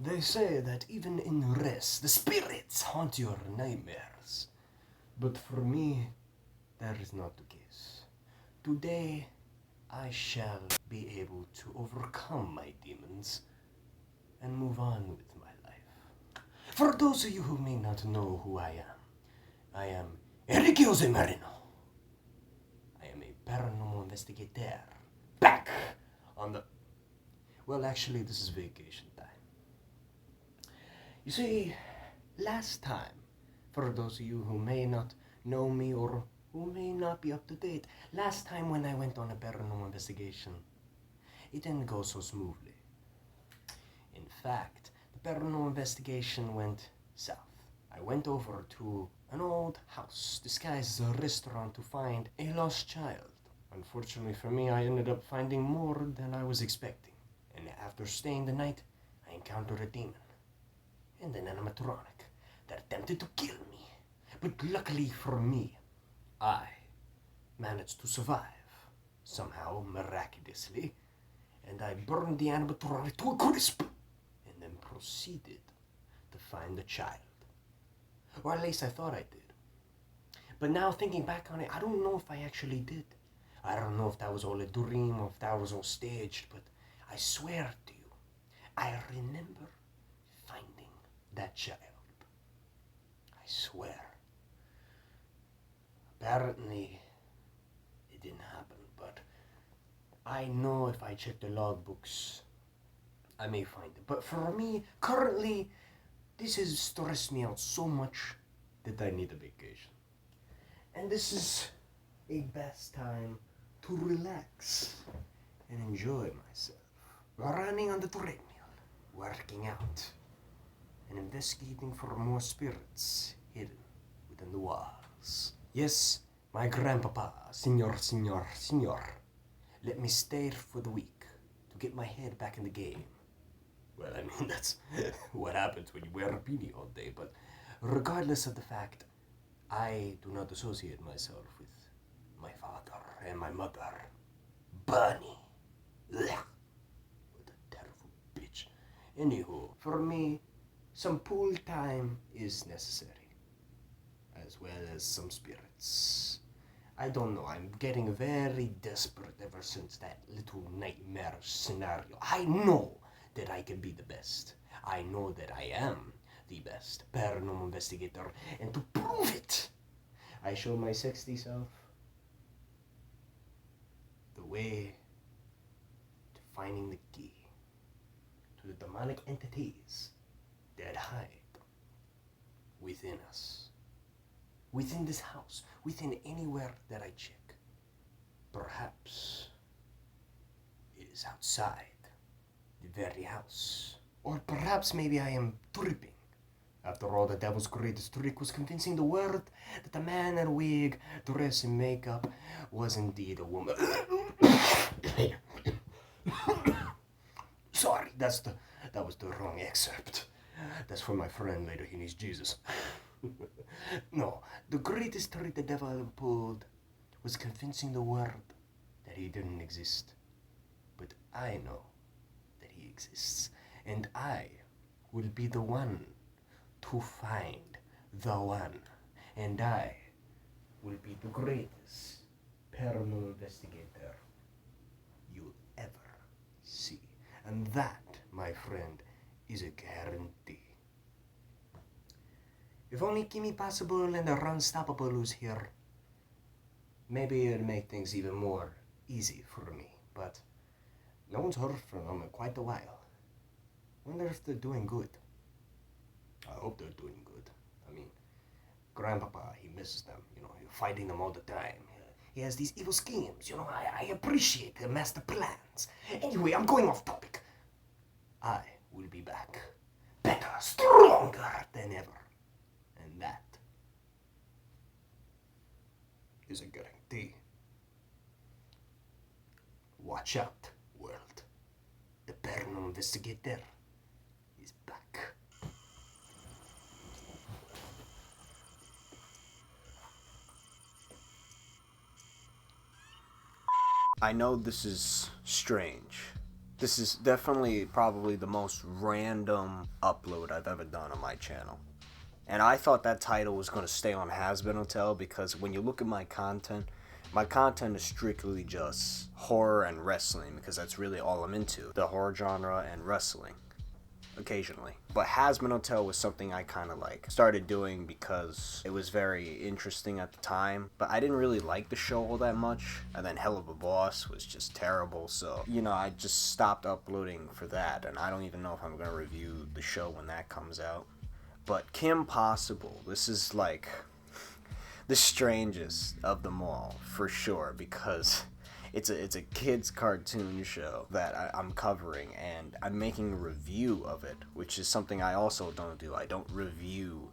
They say that even in rest, the spirits haunt your nightmares. But for me, that is not the case. Today, I shall be able to overcome my demons and move on with my life. For those of you who may not know who I am Enrique Jose Marino. I am a paranormal investigator. Back on the... Well, actually, this is vacation time. You see, last time, for those of you who may not know me or who may not be up to date, last time when I went on a paranormal investigation, it didn't go so smoothly. In fact, the paranormal investigation went south. I went over to an old house disguised as a restaurant to find a lost child. Unfortunately for me, I ended up finding more than I was expecting. And after staying the night, I encountered a demon and an animatronic that attempted to kill me. But luckily for me, I managed to survive, somehow miraculously, and I burned the animatronic to a crisp, and then proceeded to find the child. Or at least I thought I did. But now thinking back on it, I don't know if I actually did. I don't know if that was all a dream or if that was all staged, but I swear to you, I remember finding that child. I swear. Apparently, it didn't happen, but I know if I check the logbooks, I may find it. But for me, currently, this has stressed me out so much that I need a vacation. And this is a best time to relax and enjoy myself. Running on the treadmill, working out, and investigating for more spirits hidden within the walls. Yes, my grandpapa, senor, let me stay for the week to get my head back in the game. Well, I mean, that's what happens when you wear a beanie all day, but regardless of the fact, I do not associate myself with my father and my mother. Bunny. Ugh. What a terrible bitch. Anywho, for me, some pool time is necessary, as well as some spirits. I don't know, I'm getting very desperate ever since that little nightmare scenario. I know that I can be the best. I know that I am the best paranormal investigator, and to prove it, I show my sexy self the way to finding the key to the demonic entities that hide within us, within this house, within anywhere that I check. Perhaps it is outside the very house. Or perhaps maybe I am tripping. After all, the devil's greatest trick was convincing the world that the man in a wig, dress, and makeup was indeed a woman. Sorry, that was the wrong excerpt. That's for my friend later, he needs Jesus. No, the greatest trick the devil pulled was convincing the world that he didn't exist. But I know that he exists, and I will be the one to find the one, and I will be the greatest paranormal investigator you'll ever see. And that, my friend, is a guarantee. If only Kimmy Possible and the Unstoppable was here, maybe it'd make things even more easy for me, but no one's heard from them in quite a while. Wonder if they're doing good. I hope they're doing good. I mean, Grandpapa, he misses them, fighting them all the time. He has these evil schemes, I appreciate the master plans. Anyway, I'm going off topic. I will be back. Better, stronger than ever. And that is a guarantee. Watch out, world. The paranormal investigator is back. I know this is strange, This is definitely probably the most random upload I've ever done on my channel. And I thought that title was going to stay on Has Been Hotel because when you look at my content is strictly just horror and wrestling because that's really all I'm into. The horror genre and wrestling. Occasionally. But Has Been Hotel was something I kind of like started doing because it was very interesting at the time. But I didn't really like the show all that much. And then Hell of a Boss was just terrible. So, I just stopped uploading for that. And I don't even know if I'm going to review the show when that comes out. But Kim Possible, this is like the strangest of them all, for sure, because it's a kid's cartoon show that I'm covering, and I'm making a review of it, which is something I also don't do. I don't review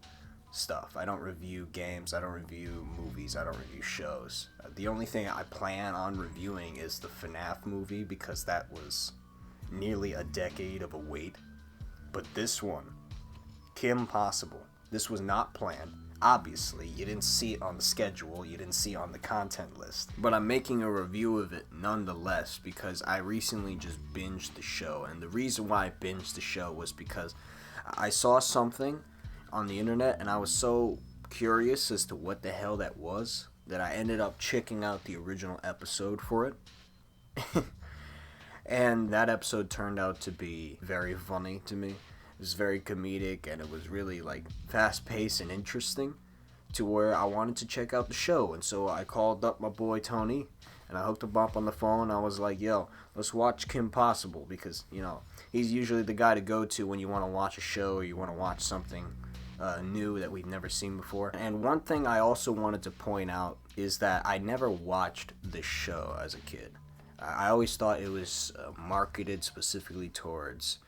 stuff. I don't review games. I don't review movies. I don't review shows. The only thing I plan on reviewing is the FNAF movie, because that was nearly a decade of a wait. But this one, Kim Possible, this was not planned. Obviously, you didn't see it on the schedule, you didn't see it on the content list. But I'm making a review of it nonetheless because I recently just binged the show. And the reason why I binged the show was because I saw something on the internet and I was so curious as to what the hell that was that I ended up checking out the original episode for it. And that episode turned out to be very funny to me. It was very comedic, and it was really like fast-paced and interesting to where I wanted to check out the show. And so I called up my boy Tony, and I hooked him up on the phone. I was like, yo, let's watch Kim Possible, because, he's usually the guy to go to when you want to watch a show or you want to watch something new that we've never seen before. And one thing I also wanted to point out is that I never watched this show as a kid. I always thought it was marketed specifically towards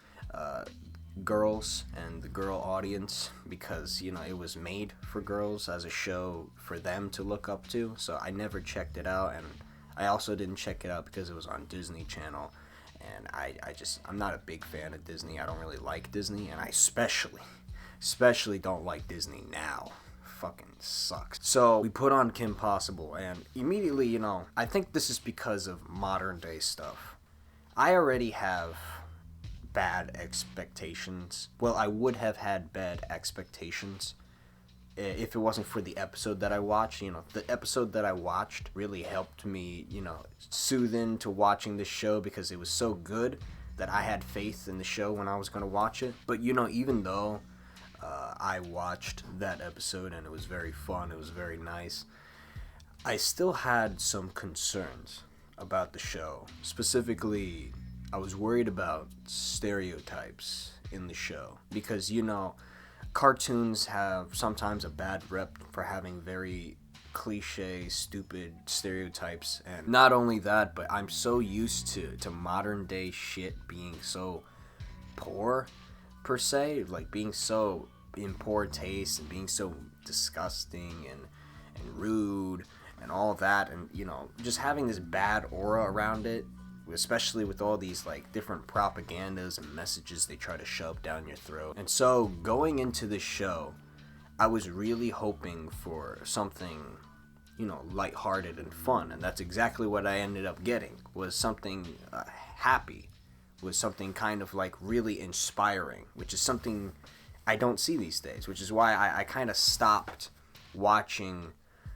girls and the girl audience because it was made for girls as a show for them to look up to. So I never checked it out, and I also didn't check it out because it was on Disney Channel, and I'm not a big fan of Disney. I don't really like Disney, and I especially don't like Disney now. Fucking sucks. So we put on Kim Possible, and immediately, I think this is because of modern day stuff. I already have bad expectations. Well, I would have had bad expectations if it wasn't for the episode that I watched. The episode that I watched really helped me, soothe into watching this show because it was so good that I had faith in the show when I was going to watch it. But, even though I watched that episode and it was very fun, it was very nice, I still had some concerns about the show. Specifically, I was worried about stereotypes in the show because, cartoons have sometimes a bad rep for having very cliche, stupid stereotypes. And not only that, but I'm so used to modern day shit being so poor, per se, like being so in poor taste and being so disgusting and rude and all that, and, just having this bad aura around it, especially with all these like different propagandas and messages they try to shove down your throat. And so going into this show, I was really hoping for something, lighthearted and fun, and that's exactly what I ended up getting, was something happy, was something kind of like really inspiring, which is something I don't see these days, which is why I kind of stopped watching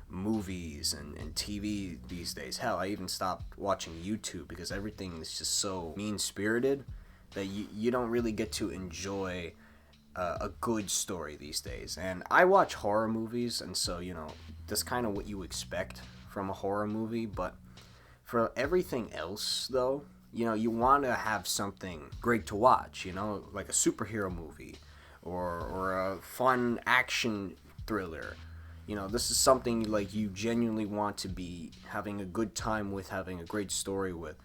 movies and TV these days. Hell, I even stopped watching YouTube because everything is just so mean-spirited that you don't really get to enjoy a good story these days. And I watch horror movies, and so, that's kind of what you expect from a horror movie. But for everything else, though, you want to have something great to watch, like a superhero movie or a fun action thriller. This is something like you genuinely want to be having a good time with, having a great story with.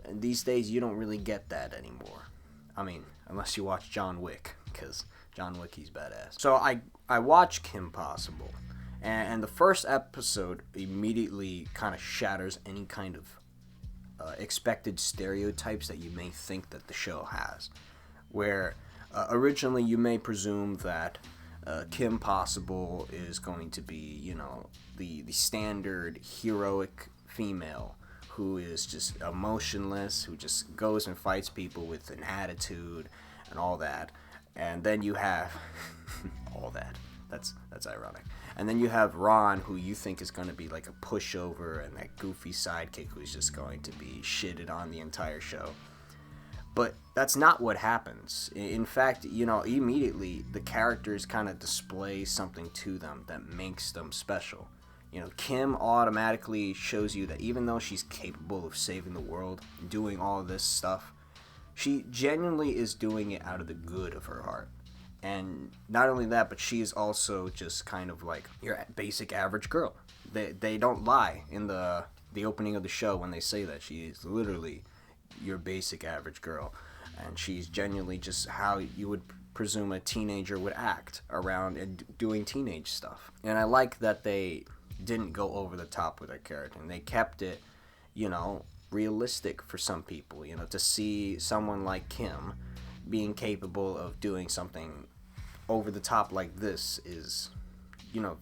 And these days, you don't really get that anymore. I mean, unless you watch John Wick, because John Wick, he's badass. So I watched Kim Possible, and the first episode immediately kind of shatters any kind of expected stereotypes that you may think that the show has. Where originally you may presume that Kim Possible is going to be, the standard heroic female who is just emotionless, who just goes and fights people with an attitude and all that. And then you have all that. That's ironic. And then you have Ron, who you think is going to be like a pushover and that goofy sidekick who's just going to be shitted on the entire show. But that's not what happens. In fact, immediately the characters kind of display something to them that makes them special. Kim automatically shows you that even though she's capable of saving the world, doing all of this stuff, she genuinely is doing it out of the good of her heart. And not only that, but she is also just kind of like your basic average girl. They don't lie in the opening of the show when they say that. She is literally your basic average girl. And she's genuinely just how you would presume a teenager would act around and doing teenage stuff. And I like that they didn't go over the top with her character. And they kept it, realistic for some people. To see someone like Kim being capable of doing something over the top like this is,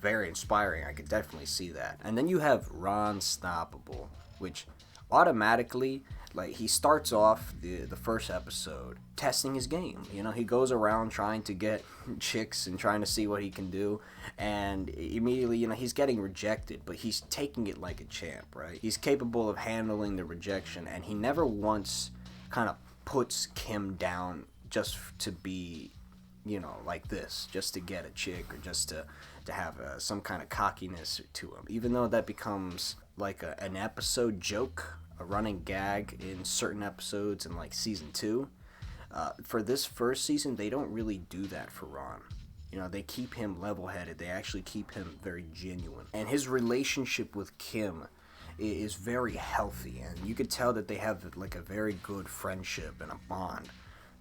very inspiring. I could definitely see that. And then you have Ron Stoppable, which automatically, like, he starts off the first episode testing his game. He goes around trying to get chicks and trying to see what he can do, and immediately, he's getting rejected, but he's taking it like a champ, right? He's capable of handling the rejection, and he never once kind of puts Kim down just to be, like this, just to get a chick or just to have some kind of cockiness to him, even though that becomes like an episode joke, a running gag in certain episodes in like season 2. For this first season, they don't really do that for Ron. They keep him level-headed. They actually keep him very genuine. And his relationship with Kim is very healthy, and you could tell that they have like a very good friendship and a bond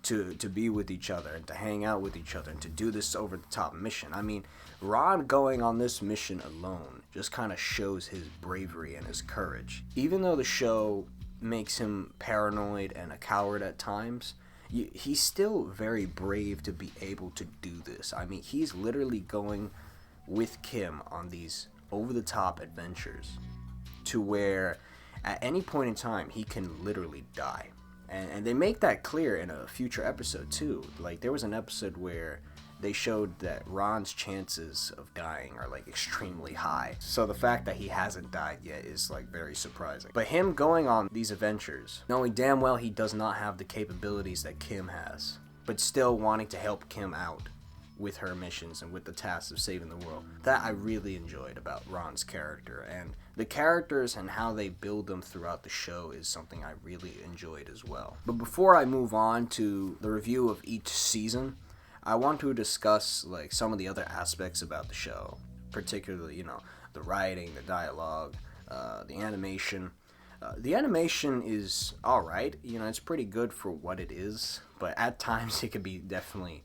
to be with each other and to hang out with each other and to do this over-the-top mission. I mean, Ron going on this mission alone just kind of shows his bravery and his courage. Even though the show makes him paranoid and a coward at times, he's still very brave to be able to do this. I mean, he's literally going with Kim on these over-the-top adventures to where at any point in time he can literally die. And they make that clear in a future episode too. Like, there was an episode where they showed that Ron's chances of dying are like extremely high. So the fact that he hasn't died yet is like very surprising. But him going on these adventures, knowing damn well he does not have the capabilities that Kim has, but still wanting to help Kim out with her missions and with the tasks of saving the world. That I really enjoyed about Ron's character, and the characters and how they build them throughout the show is something I really enjoyed as well. But before I move on to the review of each season, I want to discuss like some of the other aspects about the show, particularly, the writing, the dialogue, the animation. The animation is alright, it's pretty good for what it is, but at times it can be definitely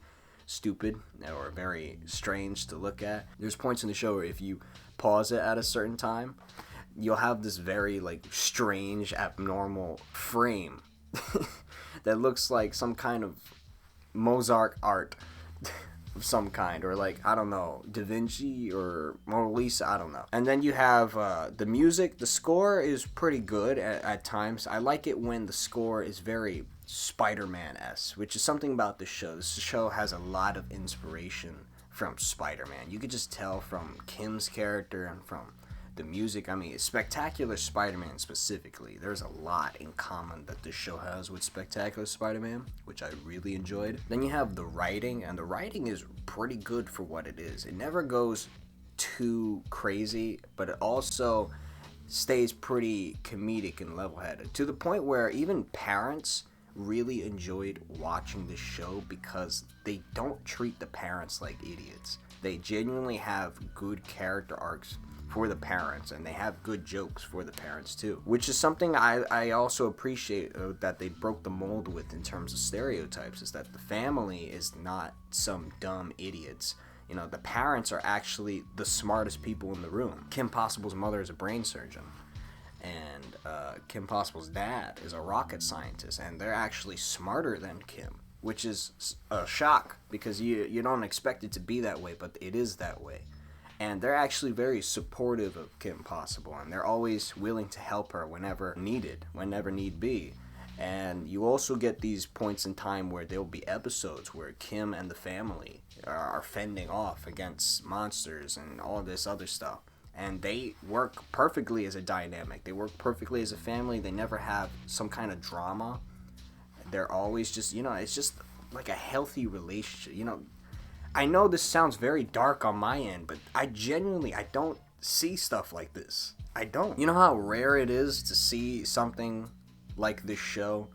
stupid or very strange to look at. There's points in the show where if you pause it at a certain time, you'll have this very like strange, abnormal frame that looks like some kind of Mozart art of some kind, or like, I don't know, Da Vinci or Mona Lisa, I don't know. And then you have the music. The score is pretty good at times. I like it when the score is very Spider-Man-esque, which is something about this show. This show has a lot of inspiration from Spider-Man. You could just tell from Kim's character and from the music. I mean, Spectacular Spider-Man specifically, there's a lot in common that this show has with Spectacular Spider-Man, which I really enjoyed. Then you have the writing, and the writing is pretty good for what it is. It never goes too crazy, but it also stays pretty comedic and level-headed, to the point where even parents really enjoyed watching this show because they don't treat the parents like idiots. They genuinely have good character arcs for the parents, and they have good jokes for the parents too, which is something I also appreciate that they broke the mold with in terms of stereotypes, is that the family is not some dumb idiots. The parents are actually the smartest people in the room. Kim Possible's mother is a brain surgeon, and Kim Possible's dad is a rocket scientist, and they're actually smarter than Kim, which is a shock because you don't expect it to be that way, but it is that way. And they're actually very supportive of Kim Possible, and they're always willing to help her whenever needed, whenever need be. And you also get these points in time where there'll be episodes where Kim and the family are fending off against monsters and all this other stuff. And they work perfectly as a dynamic. They work perfectly as a family. They never have some kind of drama. They're always just, it's just like a healthy relationship. I know this sounds very dark on my end, but I don't see stuff like this. I don't. You know how rare it is to see something like this show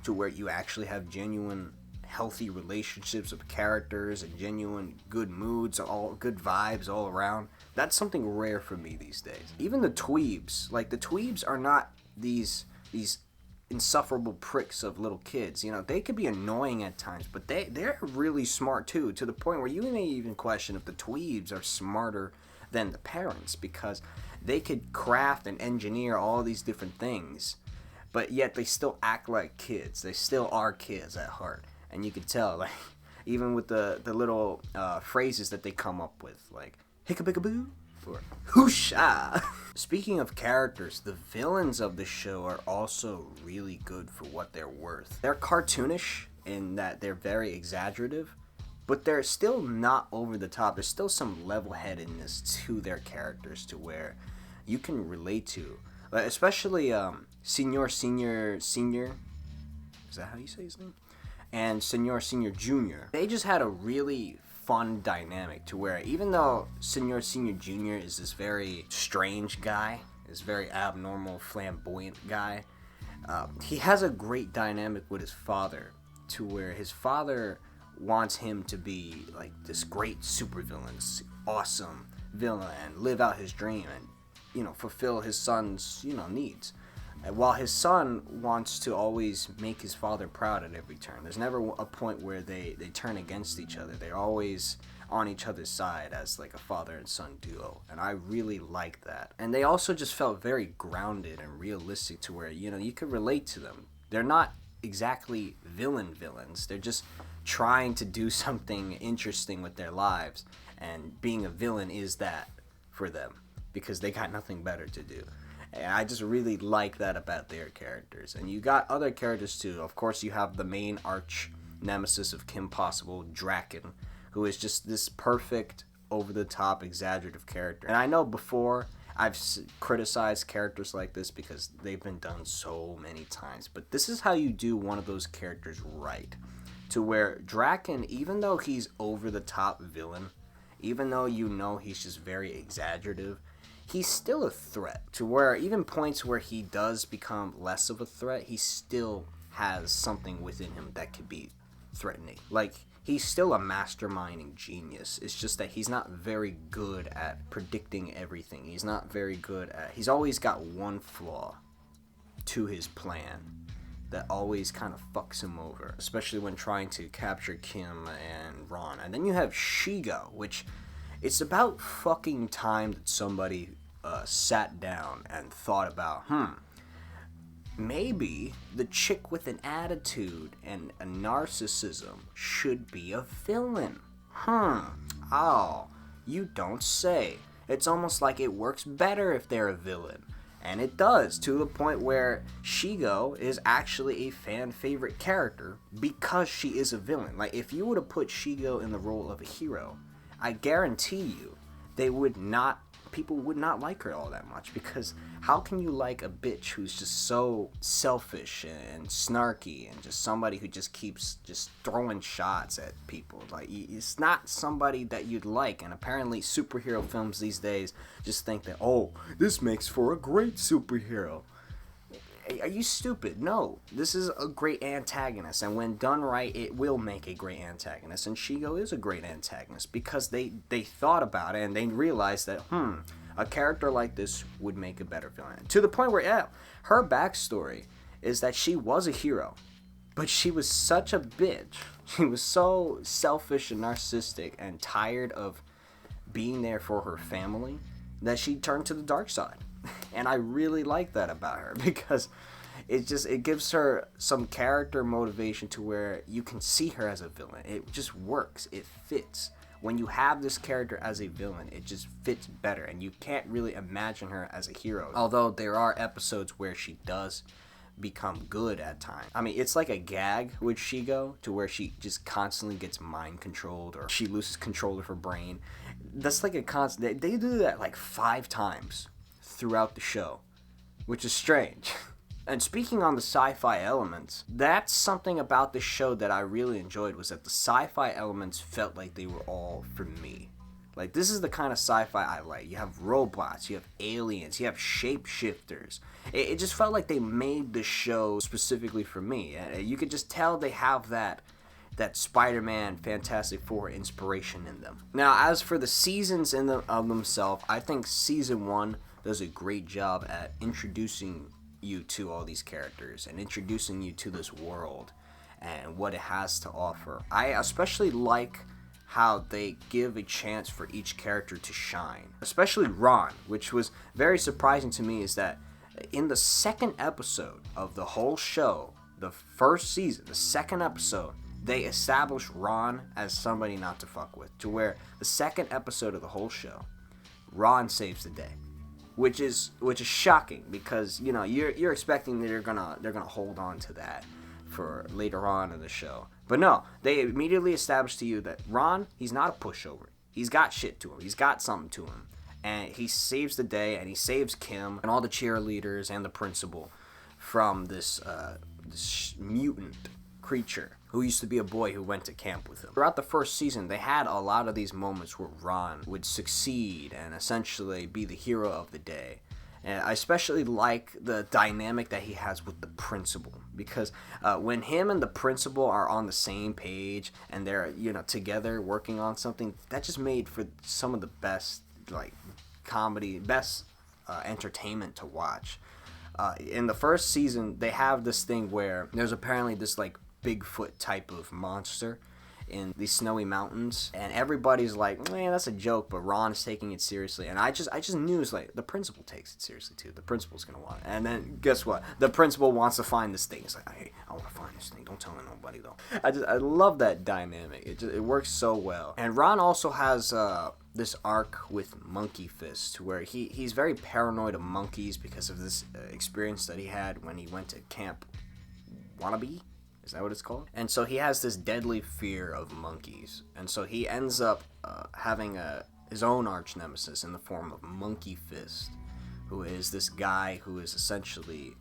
to where you actually have genuine healthy relationships of characters and genuine good moods, all good vibes all around. That's something rare for me these days. Even the tweebs, the tweebs are not these insufferable pricks of little kids. They could be annoying at times, but they're really smart too, to the point where you may even question if the tweebs are smarter than the parents, because they could craft and engineer all these different things, but yet they still act like kids. They still are kids at heart. And you can tell, even with the little phrases that they come up with, like hickabigaboo or whoosha. Speaking of characters, the villains of the show are also really good for what they're worth. They're cartoonish in that they're very exaggerative, but they're still not over the top. There's still some level-headedness to their characters to where you can relate to. Especially Senor Senior. Is that how you say his name? And Senor Senior Jr. They just had a really fun dynamic to where even though Senor Senior Jr. is this very strange guy, this very abnormal, flamboyant guy, he has a great dynamic with his father to where his father wants him to be like this great supervillain, this awesome villain, and live out his dream and, fulfill his son's, needs. And while his son wants to always make his father proud at every turn. There's never a point where they turn against each other. They're always on each other's side as like a father and son duo. And I really like that. And they also just felt very grounded and realistic to where, you could relate to them. They're not exactly villains. They're just trying to do something interesting with their lives. And being a villain is that for them, because they got nothing better to do. And I just really like that about their characters. And you got other characters too. Of course, you have the main arch nemesis of Kim Possible, Draken, who is just this perfect, over-the-top, exaggerative character. And I know before I've criticized characters like this because they've been done so many times. But this is how you do one of those characters right. To where Draken, even though he's over-the-top villain, even though he's just very exaggerative, he's still a threat, to where even points where he does become less of a threat, he still has something within him that could be threatening. He's still a masterminding genius. It's just that he's not very good at predicting everything. He's always got one flaw to his plan that always kind of fucks him over, especially when trying to capture Kim and Ron. And then you have Shigo, which it's about fucking time that somebody sat down and thought about, maybe the chick with an attitude and a narcissism should be a villain. Oh, you don't say. It's almost like it works better if they're a villain. And it does, to the point where Shigo is actually a fan favorite character because she is a villain. If you would have put Shigo in the role of a hero, I guarantee you people would not like her all that much, because how can you like a bitch who's just so selfish and snarky and just somebody who just keeps just throwing shots at people? It's not somebody that you'd like. And apparently superhero films these days just think that, oh, this makes for a great superhero. Are you stupid? No, this is a great antagonist, and when done right, it will make a great antagonist, and Shigo is a great antagonist because they thought about it and they realized that, a character like this would make a better villain. To the point where, her backstory is that she was a hero, but she was such a bitch. She was so selfish and narcissistic and tired of being there for her family that she turned to the dark side. And I really like that about her, because it gives her some character motivation to where you can see her as a villain. It just works. It fits. when you have this character as a villain, it just fits better, and you can't really imagine her as a hero. Although there are episodes where she does become good at times. I mean, it's like a gag with Shigo, to where she just constantly gets mind controlled, or she loses control of her brain. That's like a constant. They do that like 5 times throughout the show, which is strange. And speaking on the sci-fi elements, that's something about this show that I really enjoyed, was that the sci-fi elements felt like they were all for me. Like, this is the kind of sci-fi I like. You have robots, you have aliens, you have shapeshifters. It just felt like they made the show specifically for me. You could just tell they have that Spider-Man, Fantastic Four inspiration in them. Now, as for the seasons of themselves, I think season 1 does a great job at introducing you to all these characters and introducing you to this world and what it has to offer. I especially like how they give a chance for each character to shine, especially Ron, which was very surprising to me, is that in the second episode of the whole show, the first season, the second episode, they establish Ron as somebody not to fuck with, to where the second episode of the whole show, Ron saves the day. Which is shocking, because you're expecting that they're gonna hold on to that for later on in the show, but no, they immediately establish to you that Ron, he's not a pushover. He's got shit to him. He's got something to him, and he saves the day, and he saves Kim and all the cheerleaders and the principal from this mutant creature who used to be a boy who went to camp with him. Throughout the first season, they had a lot of these moments where Ron would succeed and essentially be the hero of the day. And I especially like the dynamic that he has with the principal, because when him and the principal are on the same page and they're together working on something, that just made for some of the best comedy, best entertainment to watch. In the first season, they have this thing where there's apparently this Bigfoot type of monster in these snowy mountains, and everybody's like, man, that's a joke, but Ron is taking it seriously, and I just knew, it's like, the principal takes it seriously too. The principal's gonna want it. And then guess what, the principal wants to find this thing. It's like, hey, I want to find this thing, don't tell nobody though. I love that dynamic. It works so well. And Ron also has this arc with Monkey Fist, where he's very paranoid of monkeys because of this experience that he had when he went to Camp Wannabe. Is that what it's called? And so he has this deadly fear of monkeys. And so he ends up having his own arch nemesis in the form of Monkey Fist, who is this guy who is essentially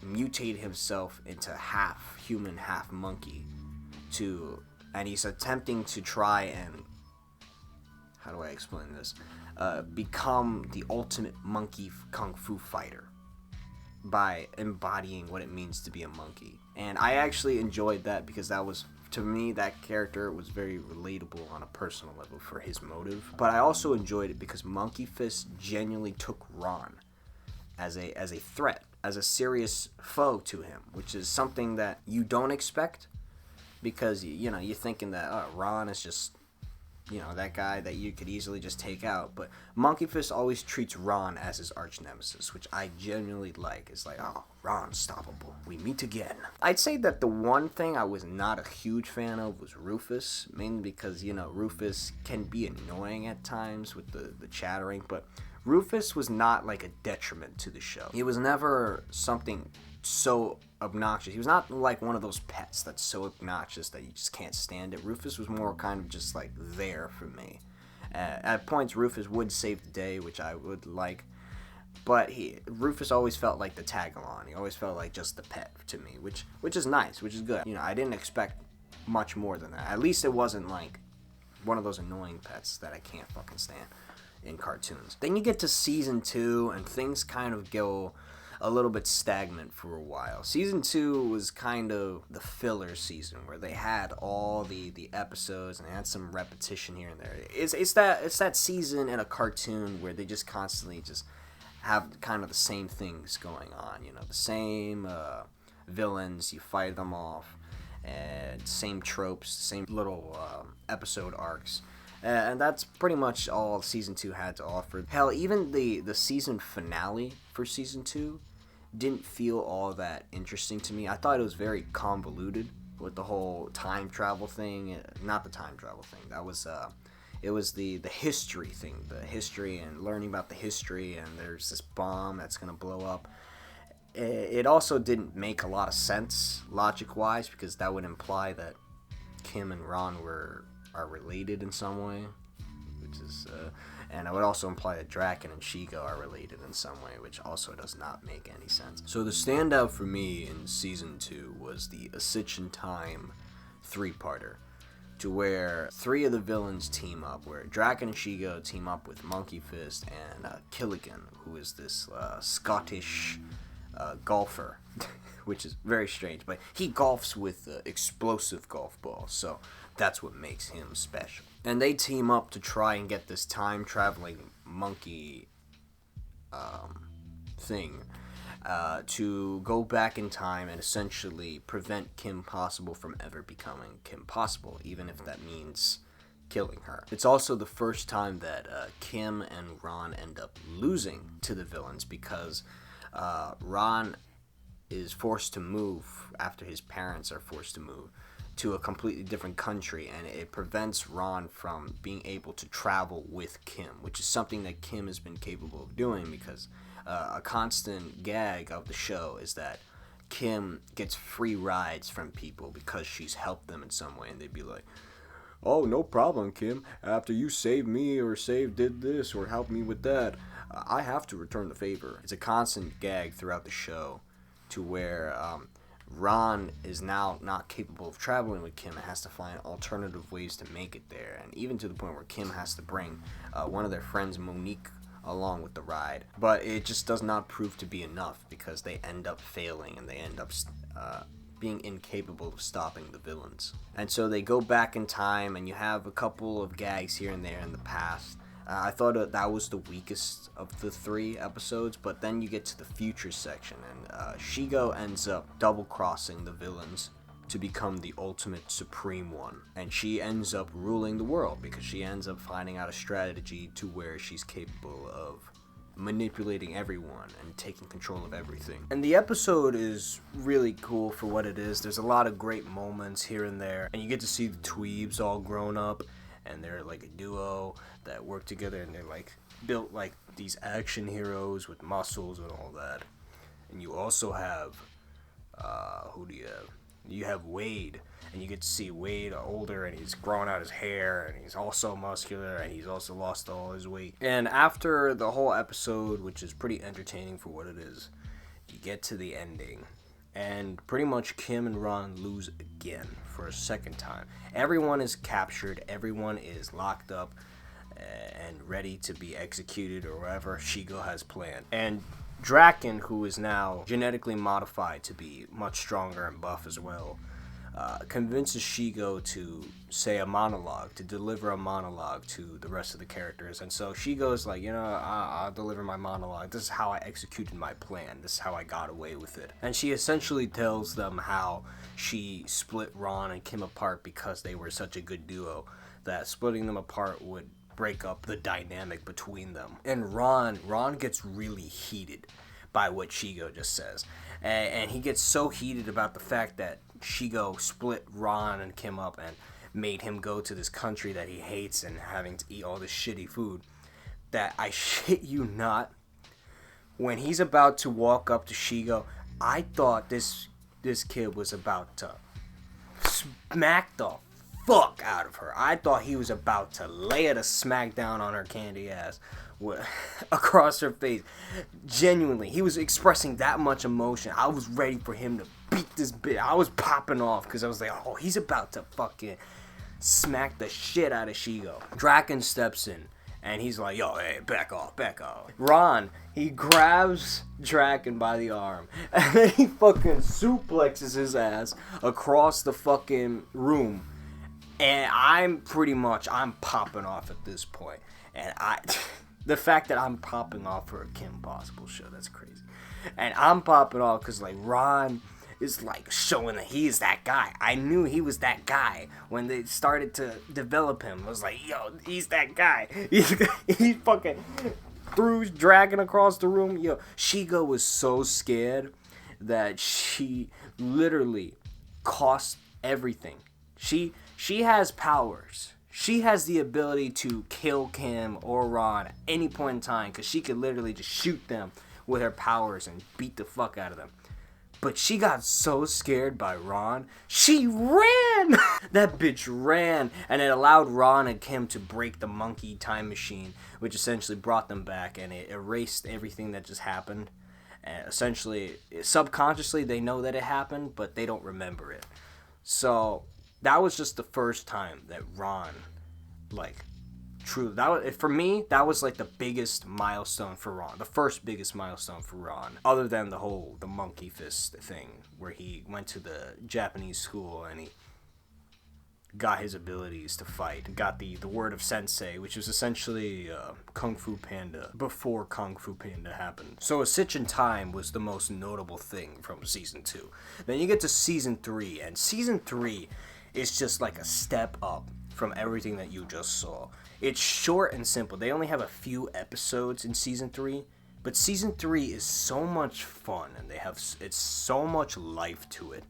mutated himself into half human, half monkey, and he's attempting to try and, how do I explain this, become the ultimate monkey kung fu fighter by embodying what it means to be a monkey. And I actually enjoyed that, because that was, to me, that character was very relatable on a personal level for his motive. But I also enjoyed it because Monkey Fist genuinely took Ron as a threat, as a serious foe to him, which is something that you don't expect, because you're thinking that Ron is just that guy that you could easily just take out. But Monkey Fist always treats Ron as his arch nemesis, which I genuinely like. It's like, oh, Ron, unstoppable. We meet again. I'd say that the one thing I was not a huge fan of was Rufus, mainly because, Rufus can be annoying at times with the chattering, but Rufus was not like a detriment to the show. He was never something so obnoxious. He was not like one of those pets that's so obnoxious that you just can't stand it. Rufus was more kind of just like there for me. At points, Rufus would save the day, which I would like, but Rufus always felt like the tag-along. He always felt like just the pet to me, which is nice, which is good. I didn't expect much more than that. At least it wasn't like one of those annoying pets that I can't fucking stand in cartoons. Then you get to season 2, and things kind of go a little bit stagnant for a while. Season 2 was kind of the filler season, where they had all the episodes and they had some repetition here and there. It's that season in a cartoon where they just constantly just have kind of the same things going on, the same villains, you fight them off, and same tropes, same little episode arcs. And that's pretty much all Season 2 had to offer. Hell, even the season finale for Season 2 didn't feel all that interesting to me. I thought it was very convoluted with the whole time travel thing. Not the time travel thing. That was It was the history thing, the history and learning about the history, and there's this bomb that's gonna blow up. It also didn't make a lot of sense logic-wise, because that would imply that Kim and Ron are related in some way, which is and it would also imply that Draken and Shigo are related in some way, which also does not make any sense. So the standout for me in season 2 was the Sitch in Time 3-parter, to where 3 of the villains team up, where Draken and Shigo team up with Monkey Fist and Killigan, who is this Scottish golfer, which is very strange, but he golfs with explosive golf balls, so that's what makes him special. And they team up to try and get this time-traveling monkey thing to go back in time and essentially prevent Kim Possible from ever becoming Kim Possible, even if that means killing her. It's also the first time that Kim and Ron end up losing to the villains, because Ron is forced to move after his parents are forced to move to a completely different country, and it prevents Ron from being able to travel with Kim, which is something that Kim has been capable of doing, because a constant gag of the show is that Kim gets free rides from people because she's helped them in some way, and they'd be like, "Oh, no problem, Kim. After you saved me or did this or helped me with that, I have to return the favor." It's a constant gag throughout the show, to where Ron is now not capable of traveling with Kim and has to find alternative ways to make it there, and even to the point where Kim has to bring one of their friends, Monique, along with the ride. But it just does not prove to be enough, because they end up failing and they end up being incapable of stopping the villains. And so they go back in time, and you have a couple of gags here and there in the past. I thought that was the weakest of the 3 episodes, but then you get to the future section, and Shigo ends up double-crossing the villains to become the ultimate supreme one, and she ends up ruling the world, because she ends up finding out a strategy to where she's capable of manipulating everyone and taking control of everything. And the episode is really cool for what it is. There's a lot of great moments here and there, and you get to see the Tweebs all grown up, and they're like a duo that work together, and they're like built like these action heroes with muscles and all that. And you also have who do you have? You have Wade, and you get to see Wade older, and he's grown out his hair, and he's also muscular, and he's also lost all his weight. And after the whole episode, which is pretty entertaining for what it is, you get to the ending, and pretty much Kim and Ron lose again for a second time. Everyone is captured, everyone is locked up and ready to be executed, or whatever Shigo has planned. And Draken, who is now genetically modified to be much stronger and buff as well, convinces Shigo to say a monologue, to deliver a monologue to the rest of the characters. And so Shigo's like, I'll deliver my monologue. This is how I executed my plan. This is how I got away with it. And she essentially tells them how she split Ron and Kim apart because they were such a good duo, that splitting them apart would break up the dynamic between them. And Ron gets really heated by what Shigo just says. And he gets so heated about the fact that Shigo split Ron and Kim up and made him go to this country that he hates and having to eat all this shitty food, that I shit you not, when he's about to walk up to Shigo, I thought this kid was about to smack the fuck out of her. I thought he was about to lay it a smack down on her candy ass across her face. Genuinely, he was expressing that much emotion. I was ready for him to beat this bitch. I was popping off because I was like, oh, he's about to fucking smack the shit out of Shigo. Draken steps in, and he's like, yo, hey, back off. Ron, he grabs Draken by the arm, and then he fucking suplexes his ass across the fucking room. And I'm popping off at this point. And the fact that I'm popping off for a Kim Possible show, that's crazy. And I'm popping off because, like, Ron is, like, showing that he is that guy. I knew he was that guy when they started to develop him. I was like, yo, he's that guy. He fucking threw Dragon across the room. Yo, Shigo was so scared that she literally cost everything. She has powers. She has the ability to kill Kim or Ron at any point in time because she could literally just shoot them with her powers and beat the fuck out of them. But she got so scared by Ron, she ran! That bitch ran, and it allowed Ron and Kim to break the monkey time machine, which essentially brought them back, and it erased everything that just happened. And essentially, subconsciously, they know that it happened, but they don't remember it. So that was just the first time that Ron, like, true. That was, for me, that was like the biggest milestone for Ron. The first biggest milestone for Ron, other than the monkey fist thing, where he went to the Japanese school and he got his abilities to fight. Got the word of sensei, which was essentially Kung Fu Panda before Kung Fu Panda happened. So a Sitch in Time was the most notable thing from season 2. Then you get to season 3, and season 3 is just like a step up from everything that you just saw. It's short and simple. They only have a few episodes in season 3, but season 3 is so much fun, and it's so much life to it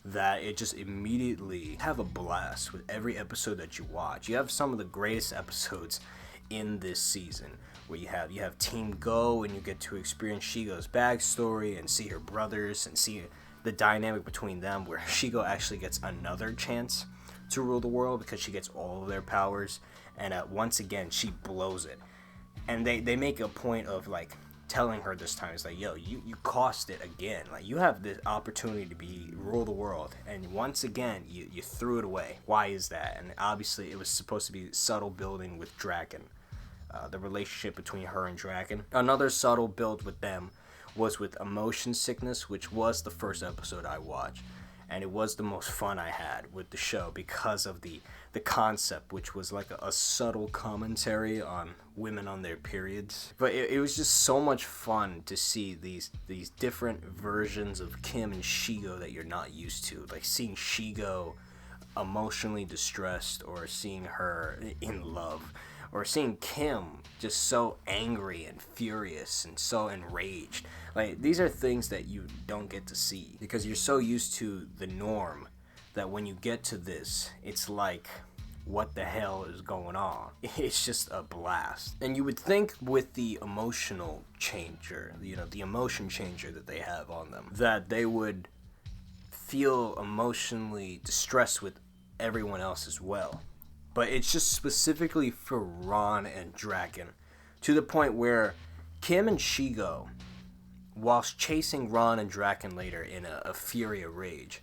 that it just immediately have a blast with every episode that you watch. You have some of the greatest episodes in this season, where you have Team Go, and you get to experience Shigo's backstory and see her brothers and see the dynamic between them, where Shigo actually gets another chance to rule the world because she gets all of their powers, and once again she blows it. And they make a point of like telling her this time, it's like, yo, you cost it again. Like, you have this opportunity to rule the world, and once again you threw it away. Why is that? And obviously it was supposed to be subtle building with Draken, the relationship between her and Draken. Another subtle build with them was with emotion sickness, which was the first episode I watched, and it was the most fun I had with the show because of the concept, which was like a subtle commentary on women on their periods. But it was just so much fun to see these different versions of Kim and Shigo that you're not used to, like seeing Shigo emotionally distressed, or seeing her in love, or seeing Kim just so angry and furious and so enraged. Like, these are things that you don't get to see because you're so used to the norm that when you get to this, it's like, what the hell is going on? It's just a blast. And you would think with the emotional changer, the emotion changer that they have on them, that they would feel emotionally distressed with everyone else as well. But it's just specifically for Ron and Draken, to the point where Kim and Shigo, whilst chasing Ron and Draken later in a fury of rage,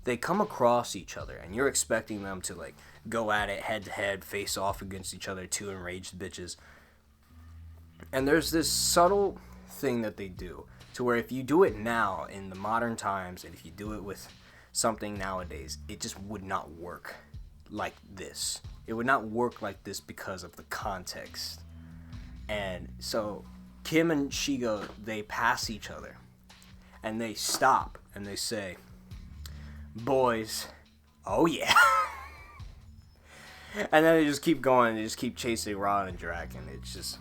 they come across each other, and you're expecting them to like go at it head to head, face off against each other, two enraged bitches. And there's this subtle thing that they do, to where if you do it now in the modern times, and if you do it with something nowadays, it just would not work like this. It would not work like this because of the context. And so Kim and Shigo, they pass each other, and they stop, and they say, "Boys, oh yeah." And then they just keep going, they just keep chasing Ron and Draken. It's just,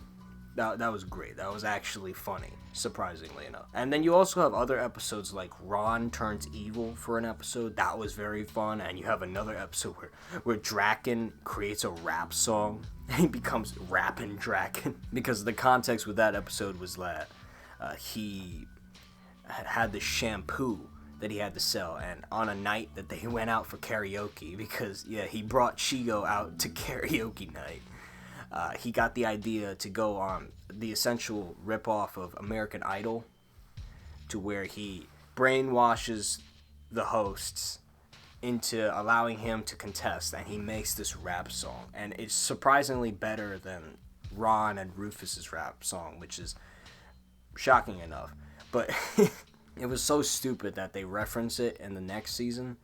that was great. That was actually funny, surprisingly enough. And then you also have other episodes like Ron turns evil for an episode. That was very fun. And you have another episode where Draken creates a rap song, and he becomes Rappin' Draken. Because the context with that episode was that he had the shampoo that he had to sell, and on a night that they went out for karaoke, because he brought Shigo out to karaoke night, he got the idea to go on the essential ripoff of American Idol, to where he brainwashes the hosts into allowing him to contest, and he makes this rap song, and it's surprisingly better than Ron and Rufus's rap song, which is shocking enough. But it was so stupid that they reference it in the next season,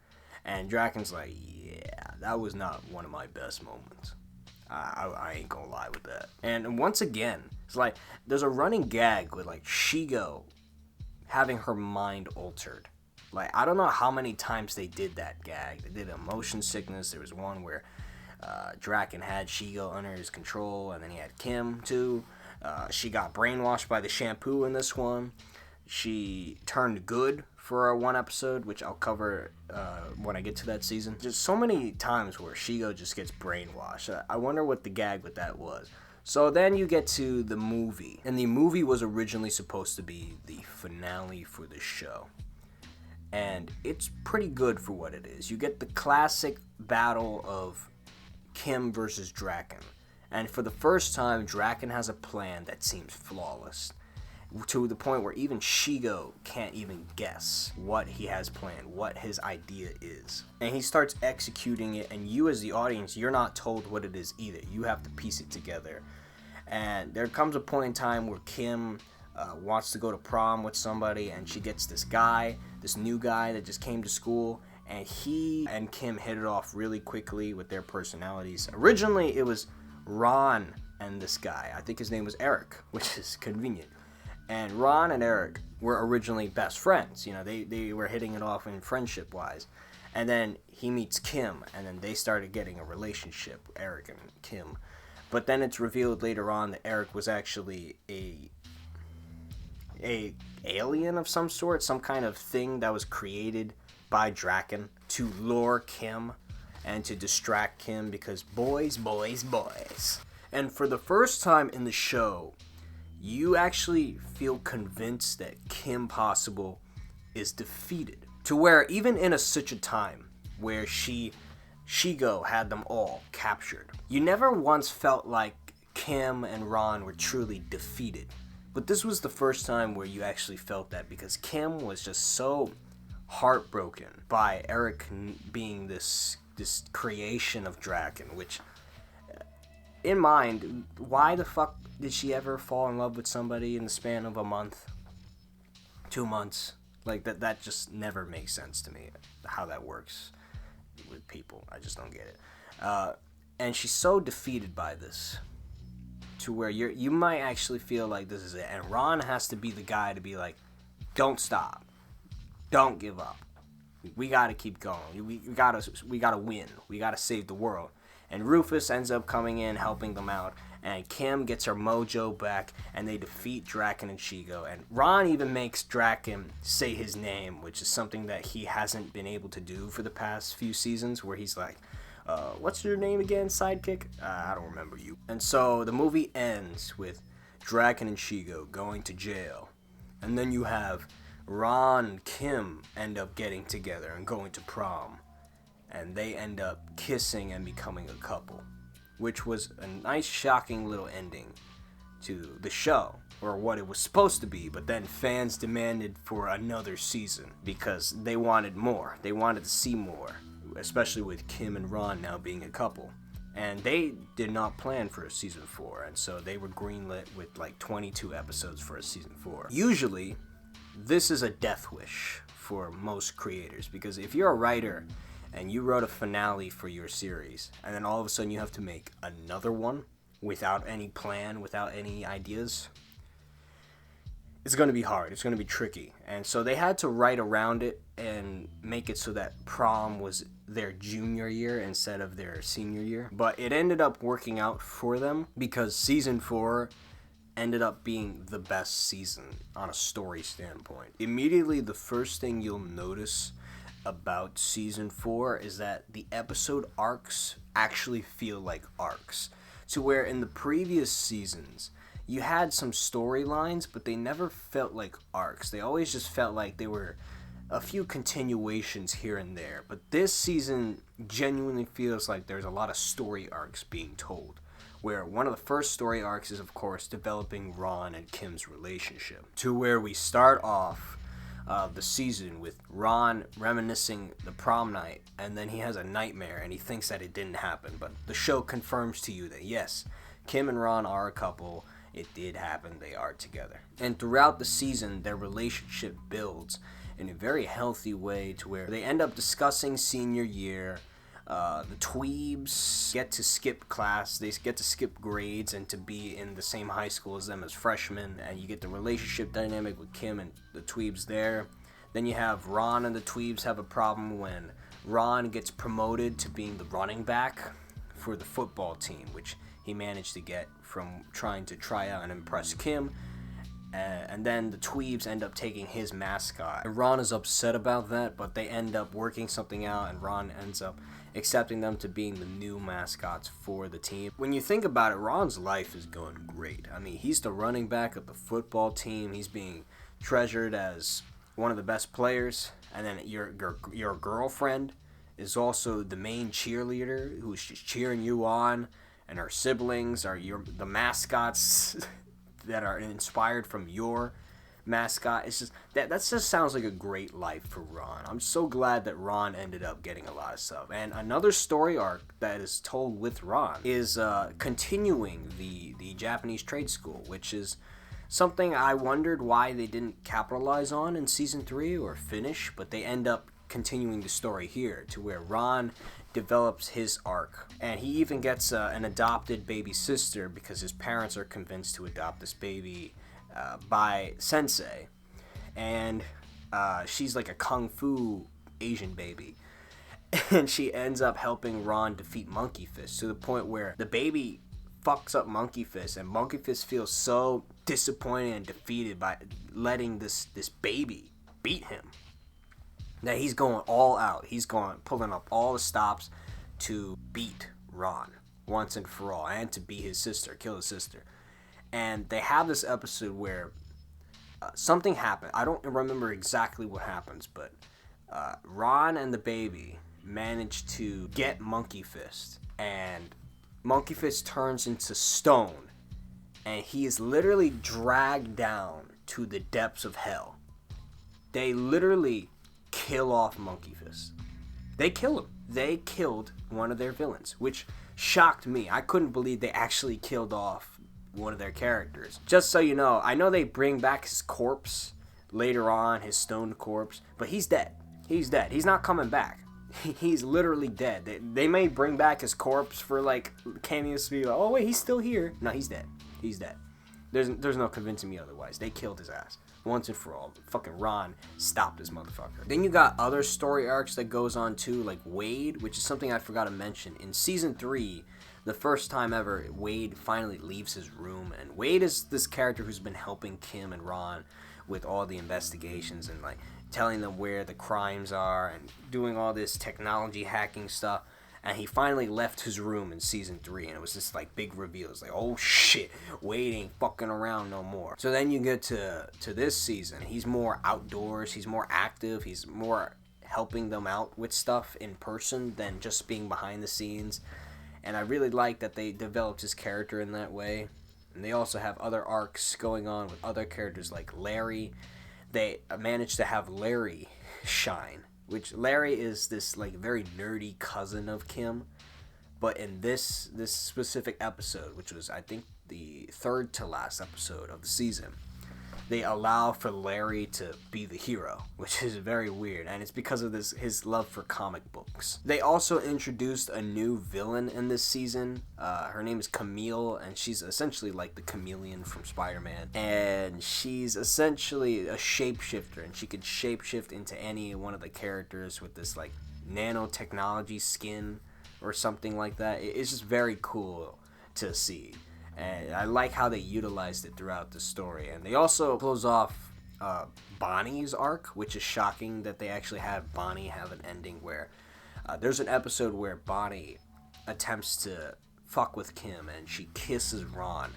and Draken's like, yeah, that was not one of my best moments. I ain't gonna lie with that. And once again, it's like, there's a running gag with like Shigo having her mind altered. Like, I don't know how many times they did that gag. They did emotion sickness. There was one where Draken had Shigo under his control, and then he had Kim too. She got brainwashed by the shampoo in this one. She turned good for one episode, which I'll cover when I get to that season. Just so many times where Shigo just gets brainwashed. I wonder what the gag with that was. So then you get to the movie, and the movie was originally supposed to be the finale for the show. And it's pretty good for what it is. You get the classic battle of Kim versus Draken. And for the first time, Draken has a plan that seems flawless. To the point where even Shigo can't even guess what he has planned, what his idea is. And he starts executing it, and you as the audience, you're not told what it is either. You have to piece it together. And there comes a point in time where Kim wants to go to prom with somebody, and she gets this new guy that just came to school, and he and Kim hit it off really quickly with their personalities. Originally, it was Ron and this guy. I think his name was Eric, which is convenient. And Ron and Eric were originally best friends. You know, they were hitting it off in friendship-wise. And then he meets Kim, and then they started getting a relationship, Eric and Kim. But then it's revealed later on that Eric was actually a alien of some sort, some kind of thing that was created by Draken to lure Kim and to distract Kim, because boys. And for the first time in the show, you actually feel convinced that Kim Possible is defeated. To where even in such a time where Shigo had them all captured, you never once felt like Kim and Ron were truly defeated. But this was the first time where you actually felt that, because Kim was just so heartbroken by Eric being this creation of Draken, which, in mind, why the fuck did she ever fall in love with somebody in the span of a month? 2 months? Like, that just never makes sense to me, how that works with people. I just don't get it. And she's so defeated by this, to where you might actually feel like this is it. And Ron has to be the guy to be like, don't stop. Don't give up. We gotta keep going. We gotta win. We gotta save the world. And Rufus ends up coming in, helping them out. And Kim gets her mojo back, and they defeat Draken and Shigo. And Ron even makes Draken say his name, which is something that he hasn't been able to do for the past few seasons, where he's like, what's your name again, sidekick? I don't remember you. And so the movie ends with Draken and Shigo going to jail. And then you have Ron and Kim end up getting together and going to prom. And they end up kissing and becoming a couple, which was a nice, shocking little ending to the show, or what it was supposed to be. But then fans demanded for another season because they wanted more. They wanted to see more, especially with Kim and Ron now being a couple. And they did not plan for a season 4, and so they were greenlit with like 22 episodes for a season 4. Usually, this is a death wish for most creators, because if you're a writer and you wrote a finale for your series, and then all of a sudden you have to make another one without any plan, without any ideas, it's going to be hard. It's going to be tricky. And so they had to write around it and make it so that prom was their junior year instead of their senior year. But it ended up working out for them, because season 4 ended up being the best season on a story standpoint. Immediately, the first thing you'll notice about season 4 is that the episode arcs actually feel like arcs, to where in the previous seasons you had some storylines, but they never felt like arcs. They always just felt like they were a few continuations here and there. But this season genuinely feels like there's a lot of story arcs being told, where one of the first story arcs is, of course, developing Ron and Kim's relationship, to where we start off the season with Ron reminiscing the prom night, and then he has a nightmare and he thinks that it didn't happen, but the show confirms to you that yes, Kim and Ron are a couple, it did happen, they are together. And throughout the season, their relationship builds in a very healthy way, to where they end up discussing senior year. The tweebs get to skip class, they get to skip grades and to be in the same high school as them as freshmen, and you get the relationship dynamic with Kim and the tweebs there. Then you have Ron and the tweebs have a problem when Ron gets promoted to being the running back for the football team, which he managed to get from trying to try out and impress Kim. And then the Tweebs end up taking his mascot. And Ron is upset about that, but they end up working something out, and Ron ends up accepting them to being the new mascots for the team. When you think about it, Ron's life is going great. I mean, he's the running back of the football team. He's being treasured as one of the best players. And then your girlfriend is also the main cheerleader who's just cheering you on. And her siblings are the mascots that are inspired from your mascot. It's just that just sounds like a great life for Ron. I'm so glad that Ron ended up getting a lot of stuff. And another story arc that is told with Ron is continuing the Japanese trade school, which is something I wondered why they didn't capitalize on in season 3 or finish, but they end up continuing the story here to where Ron develops his arc, and he even gets an adopted baby sister because his parents are convinced to adopt this baby by Sensei, and she's like a kung fu Asian baby, and she ends up helping Ron defeat Monkey Fist to the point where the baby fucks up Monkey Fist, and Monkey Fist feels so disappointed and defeated by letting this baby beat him that he's going all out. He's pulling up all the stops to beat Ron once and for all, and to beat his sister, kill his sister. And they have this episode where something happened. I don't remember exactly what happens, but Ron and the baby manage to get Monkey Fist, and Monkey Fist turns into stone, and he is literally dragged down to the depths of hell. They literally kill off Monkey Fist. They kill him. They killed one of their villains, which shocked me. I couldn't believe they actually killed off one of their characters. Just so you know, I know they bring back his corpse later on, his stone corpse, but he's dead. He's dead. He's not coming back. He's literally dead. They may bring back his corpse for like cameos to be like, oh wait, he's still here. No, he's dead. He's dead. There's no convincing me otherwise. They killed his ass once and for all. Fucking Ron stopped this motherfucker. Then you got other story arcs that goes on too, like Wade, which is something I forgot to mention. In season 3, the first time ever, Wade finally leaves his room, and Wade is this character who's been helping Kim and Ron with all the investigations and like telling them where the crimes are and doing all this technology hacking stuff. And he finally left his room in season 3, and it was this like big reveal. It's like, oh shit, Wade ain't fucking around no more. So then you get to this season. He's more outdoors. He's more active. He's more helping them out with stuff in person than just being behind the scenes. And I really like that they developed his character in that way. And they also have other arcs going on with other characters like Larry. They managed to have Larry shine, which Larry is this like very nerdy cousin of Kim, but in this specific episode, which was I think the third to last episode of the season, they allow for Larry to be the hero, which is very weird, and it's because of his love for comic books. They also introduced a new villain in this season. Her name is Camille, and she's essentially like the chameleon from Spider-Man, and she's essentially a shapeshifter, and she could shapeshift into any one of the characters with this like nanotechnology skin or something like that. It's just very cool to see. And I like how they utilized it throughout the story. And they also close off Bonnie's arc, which is shocking that they actually have Bonnie have an ending where there's an episode where Bonnie attempts to fuck with Kim and she kisses Ron.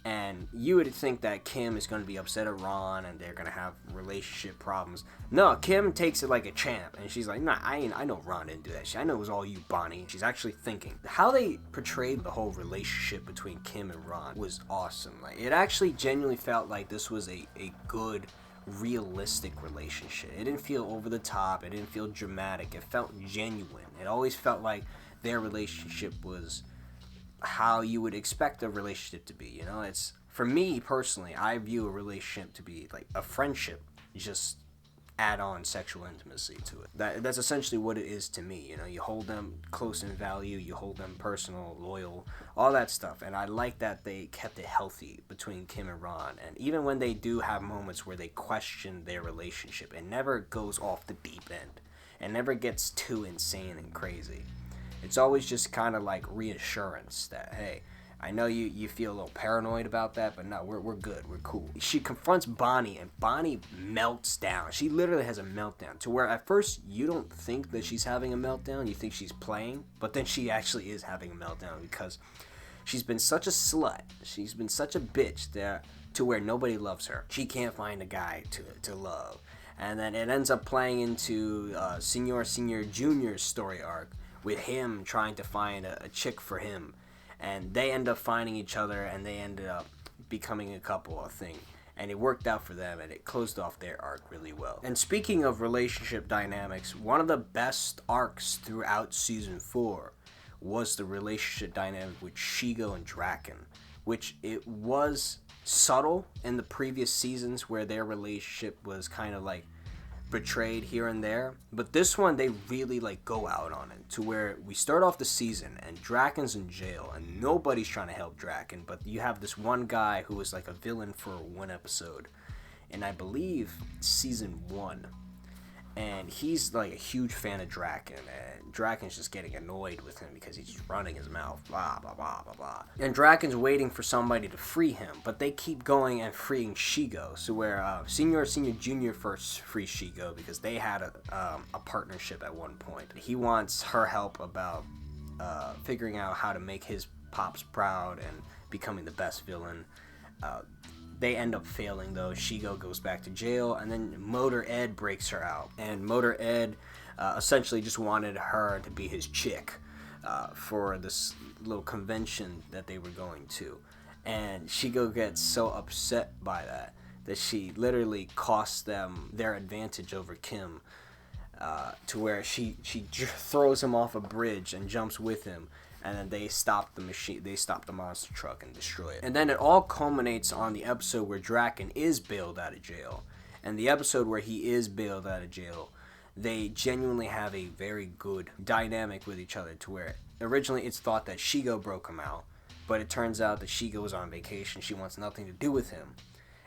And you would think that Kim is going to be upset at Ron and they're going to have relationship problems. No, Kim takes it like a champ. And she's like, nah, I know Ron didn't do that shit. I know it was all you, Bonnie. She's actually thinking. How they portrayed the whole relationship between Kim and Ron was awesome. Like, it actually genuinely felt like this was a good, realistic relationship. It didn't feel over the top. It didn't feel dramatic. It felt genuine. It always felt like their relationship was how you would expect a relationship to be. You know, it's, for me personally, I view a relationship to be like a friendship, just add on sexual intimacy to it. That's essentially what it is to me. You know, you hold them close in value, you hold them personal, loyal, all that stuff. And I like that they kept it healthy between Kim and Ron. And even when they do have moments where they question their relationship, it never goes off the deep end. It never gets too insane and crazy. It's always just kind of like reassurance that, hey, I know you feel a little paranoid about that, but no, we're good. We're cool. She confronts Bonnie, and Bonnie melts down. She literally has a meltdown to where at first you don't think that she's having a meltdown. You think she's playing, but then she actually is having a meltdown because she's been such a slut. She's been such a bitch there to where nobody loves her. She can't find a guy to love. And then it ends up playing into Senior Junior's story arc with him trying to find a chick for him. And they end up finding each other, and they ended up becoming a couple, I think. And it worked out for them, and it closed off their arc really well. And speaking of relationship dynamics, one of the best arcs throughout Season 4 was the relationship dynamic with Shigo and Draken, which it was subtle in the previous seasons where their relationship was kind of like betrayed here and there, but this one they really like go out on it to where we start off the season and Draken's in jail and nobody's trying to help Draken, but you have this one guy who was like a villain for one episode, and I believe Season 1, and he's like a huge fan of Draken, and Draken's just getting annoyed with him because he's just running his mouth, blah blah blah blah blah, and Draken's waiting for somebody to free him, but they keep going and freeing Shigo, so where Senior Junior first frees Shigo because they had a partnership at one point. He wants her help about figuring out how to make his pops proud and becoming the best villain. They end up failing though. Shigo goes back to jail, and then Motor Ed breaks her out. And Motor Ed essentially just wanted her to be his chick for this little convention that they were going to. And Shigo gets so upset by that she literally costs them their advantage over Kim, to where she throws him off a bridge and jumps with him. And then they stop the machine, they stop the monster truck and destroy it. And then it all culminates on the episode where Draken is bailed out of jail. And the episode where he is bailed out of jail, they genuinely have a very good dynamic with each other to where originally it's thought that Shigo broke him out, but it turns out that Shigo was on vacation. She wants nothing to do with him.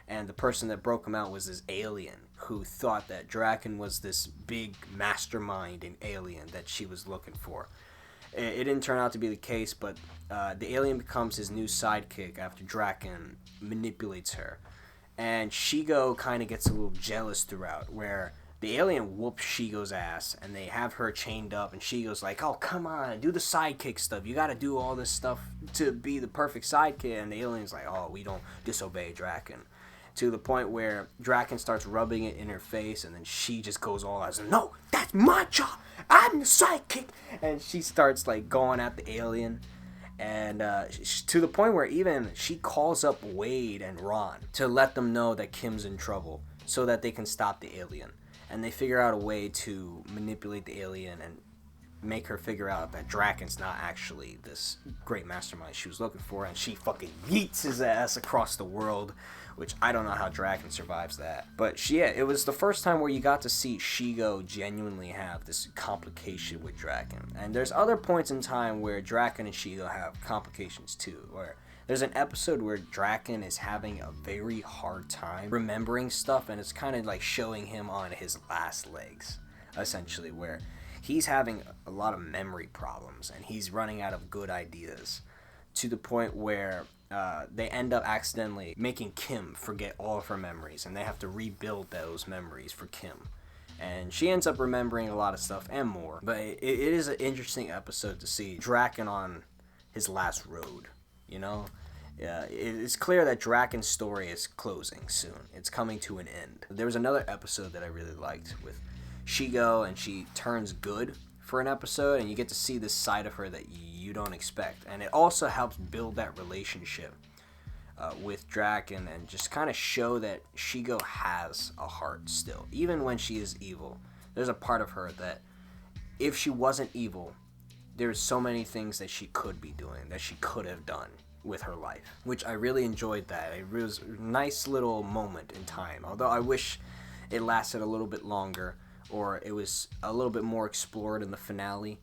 And the person that broke him out was this alien who thought that Draken was this big mastermind and alien that she was looking for. It didn't turn out to be the case, but the alien becomes his new sidekick after Draken manipulates her. And Shigo kind of gets a little jealous throughout, where the alien whoops Shigo's ass, and they have her chained up, and Shigo's like, oh, come on, do the sidekick stuff. You gotta do all this stuff to be the perfect sidekick. And the alien's like, oh, we don't disobey Draken. To the point where Draken starts rubbing it in her face, and then she just goes all out, no, that's my job. I'm the sidekick. And she starts like going at the alien, and to the point where even she calls up Wade and Ron to let them know that Kim's in trouble so that they can stop the alien. And they figure out a way to manipulate the alien and make her figure out that Draken's not actually this great mastermind she was looking for, and she fucking yeets his ass across the world, which I don't know how Draken survives that. But it was the first time where you got to see Shigo genuinely have this complication with Draken. And there's other points in time where Draken and Shigo have complications too, where there's an episode where Draken is having a very hard time remembering stuff, and it's kind of like showing him on his last legs, essentially, where he's having a lot of memory problems and he's running out of good ideas, to the point where they end up accidentally making Kim forget all of her memories, and they have to rebuild those memories for Kim. And she ends up remembering a lot of stuff and more. But it is an interesting episode to see Draken on his last road, you know? It's clear that Draken's story is closing soon. It's coming to an end. There was another episode that I really liked with Shigo, and she turns good for an episode, and you get to see this side of her that you don't expect. And it also helps build that relationship with Draken, and just kind of show that Shigo has a heart still. Even when she is evil, there's a part of her that, if she wasn't evil, there's so many things that she could be doing, that she could have done with her life, which I really enjoyed that. It was a nice little moment in time, although I wish it lasted a little bit longer, or it was a little bit more explored in the finale.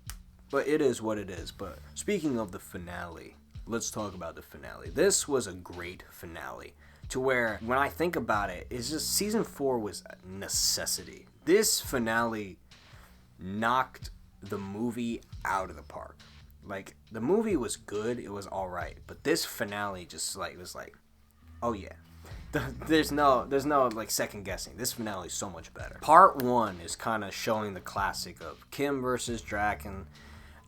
But it is what it is. But speaking of the finale, let's talk about the finale. This was a great finale, to where, when I think about it, it's just season 4 was a necessity. This finale knocked the movie out of the park. Like, the movie was good, it was alright, but this finale just, like, was like, oh yeah. There's no like second guessing. This finale is so much better. Part 1 is kind of showing the classic of Kim versus Draken.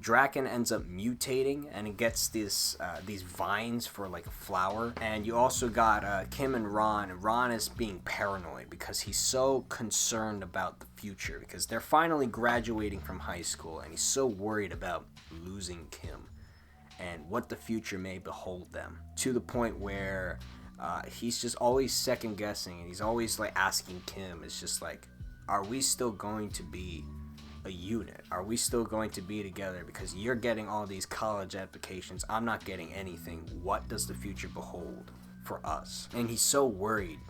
Draken ends up mutating and it gets these vines for like a flower. And you also got Kim and Ron. And Ron is being paranoid because he's so concerned about the future because they're finally graduating from high school and he's so worried about losing Kim and what the future may behold them, to the point where he's just always second guessing and he's always like asking Kim, it's just like, are we still going to be a unit? Are we still going to be together? Because you're getting all these college applications, I'm not getting anything. What does the future behold for us? And he's so worried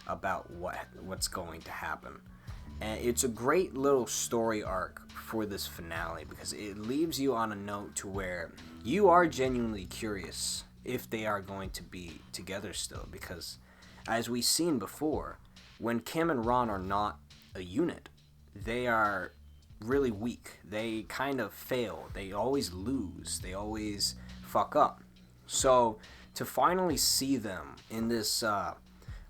about what's going to happen. And it's a great little story arc for this finale because it leaves you on a note to where you are genuinely curious if they are going to be together still, because as we've seen before, when Kim and Ron are not a unit, they are really weak. They kind of fail. They always lose. They always fuck up. So to finally see them in this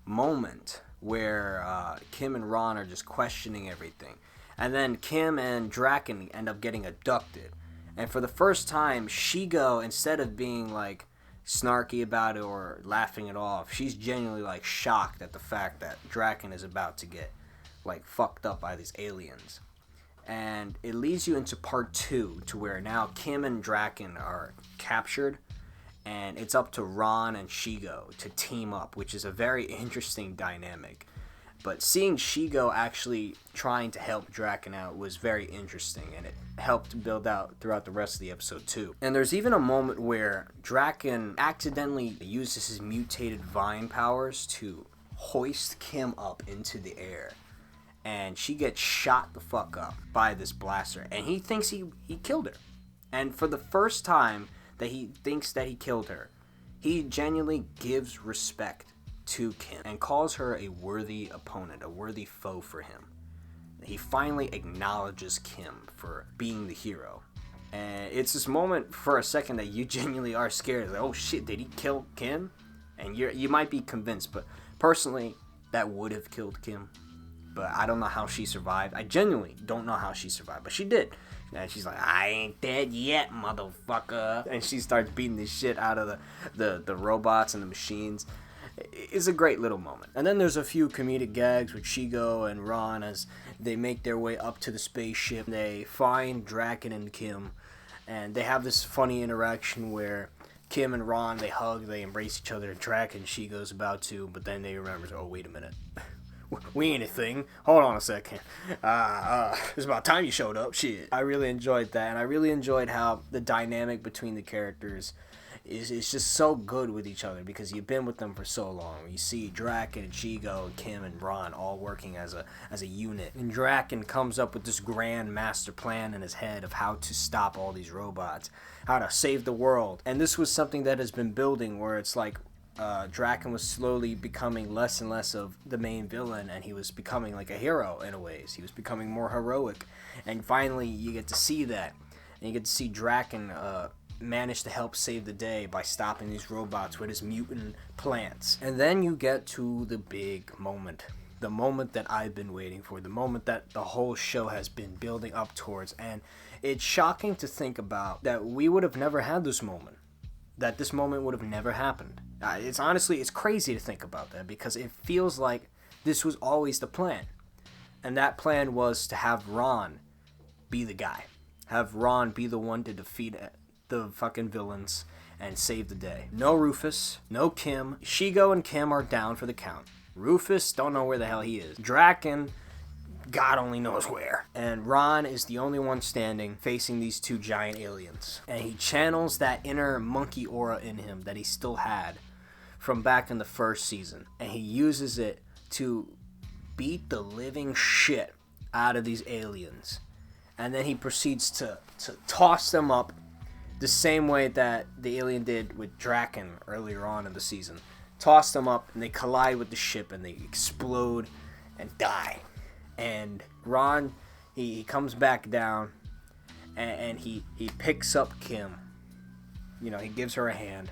moment where Kim and Ron are just questioning everything, and then Kim and Draken end up getting abducted, and for the first time, Shigo, instead of being like snarky about it or laughing it off, she's genuinely like shocked at the fact that Draken is about to get like fucked up by these aliens. And it leads you into part 2 to where now Kim and Draken are captured and it's up to Ron and Shigo to team up, which is a very interesting dynamic. But seeing Shigo actually trying to help Draken out was very interesting, and it helped build out throughout the rest of the episode too. And there's even a moment where Draken accidentally uses his mutated vine powers to hoist Kim up into the air. And she gets shot the fuck up by this blaster. And he thinks he killed her. And for the first time that he thinks that he killed her, he genuinely gives respect to Kim and calls her a worthy opponent, a worthy foe for him. He finally acknowledges Kim for being the hero. And it's this moment for a second that you genuinely are scared. Like, oh shit, did he kill Kim? And you might be convinced, but personally, that would have killed Kim. But I don't know how she survived. I genuinely don't know how she survived, but she did. And she's like, I ain't dead yet, motherfucker. And she starts beating the shit out of the robots and the machines. It's a great little moment. And then there's a few comedic gags with Shigo and Ron as they make their way up to the spaceship. They find Draken and Kim, and they have this funny interaction where Kim and Ron, they hug, they embrace each other. Draken, Shigo's about to, but then they remember, oh, wait a minute. We ain't a thing. Hold on a second. It's about time you showed up. Shit. I really enjoyed that, and I really enjoyed how the dynamic between the characters is just so good with each other because you've been with them for so long. You see Draken and Shigo and Kim and Ron all working as a unit. And Draken comes up with this grand master plan in his head of how to stop all these robots, how to save the world. And this was something that has been building where it's like Draken was slowly becoming less and less of the main villain, and he was becoming like a hero in a ways. He was becoming more heroic, and finally you get to see that, and you get to see Draken manage to help save the day by stopping these robots with his mutant plants. And then you get to the big moment, the moment that I've been waiting for, the moment that the whole show has been building up towards. And it's shocking to think about that we would have never had this moment, that this moment would have never happened. It's crazy to think about that because it feels like this was always the plan. And that plan was to have Ron be the guy. Have Ron be the one to defeat the fucking villains and save the day. No Rufus, no Kim. Shigo and Kim are down for the count. Rufus, don't know where the hell he is. Draken, God only knows where. And Ron is the only one standing facing these two giant aliens. And he channels that inner monkey aura in him that he still had from back in the first season. And he uses it to beat the living shit out of these aliens. And then he proceeds to toss them up the same way that the alien did with Draken earlier on in the season. Toss them up and they collide with the ship and they explode and die. And Ron, he comes back down and he picks up Kim. You know, he gives her a hand,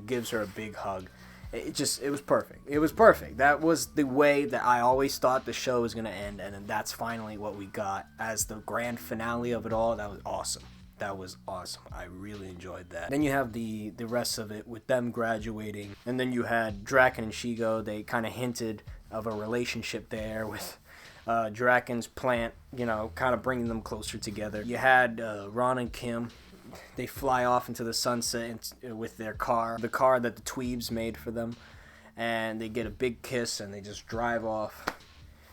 gives her a big hug. It was perfect. It was perfect. That was the way that I always thought the show was going to end, and then that's finally what we got as the grand finale of it all. That was awesome. That was awesome. I really enjoyed that. Then you have the rest of it with them graduating, and then you had Draken and Shigo. They kind of hinted of a relationship there with Draken's plant, you know, kind of bringing them closer together. You had Ron and Kim. They fly off into the sunset with their car, the car that the Tweebs made for them, and they get a big kiss and they just drive off,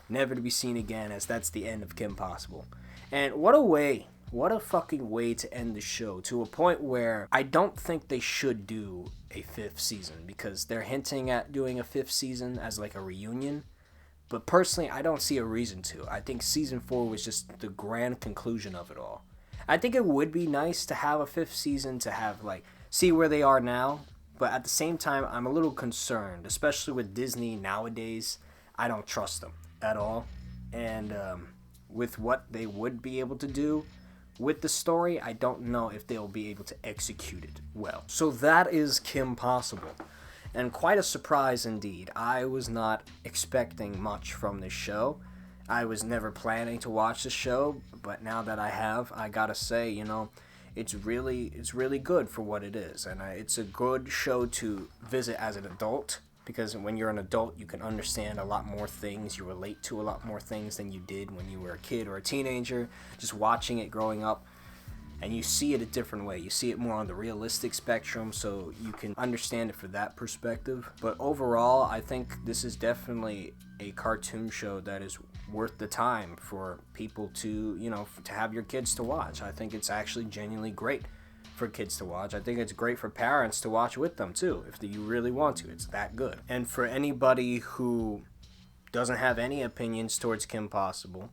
never to be seen again, as that's the end of Kim Possible. And what a fucking way to end the show, to a point where I don't think they should do a 5th season, because they're hinting at doing a 5th season as like a reunion. But personally, I don't see a reason to. I think season 4 was just the grand conclusion of it all. I think it would be nice to have a 5th season, to have, like, see where they are now. But at the same time, I'm a little concerned, especially with Disney nowadays. I don't trust them at all. And with what they would be able to do with the story, I don't know if they'll be able to execute it well. So that is Kim Possible. And quite a surprise indeed. I was not expecting much from this show. I was never planning to watch the show, but now that I have, I gotta say, you know, it's really good for what it is, and it's a good show to visit as an adult, because when you're an adult, you can understand a lot more things, you relate to a lot more things than you did when you were a kid or a teenager, just watching it growing up. And you see it a different way. You see it more on the realistic spectrum, so you can understand it from that perspective. But overall, I think this is definitely a cartoon show that is worth the time for people to, you know, to have your kids to watch. I think it's actually genuinely great for kids to watch. I think it's great for parents to watch with them too, if you really want to. It's that good. And for anybody who doesn't have any opinions towards Kim Possible,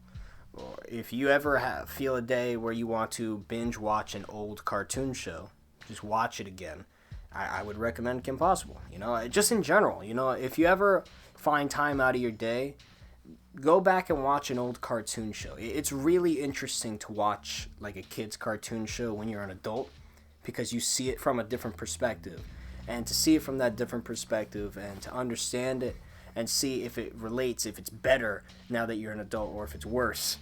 or if you ever feel a day where you want to binge watch an old cartoon show, just watch it again, I would recommend Kim Possible. You know, just in general, you know, if you ever find time out of your day, go back and watch an old cartoon show. It's really interesting to watch like a kid's cartoon show when you're an adult, because you see it from a different perspective. And to see it from that different perspective and to understand it and see if it relates, if it's better now that you're an adult or if it's worse,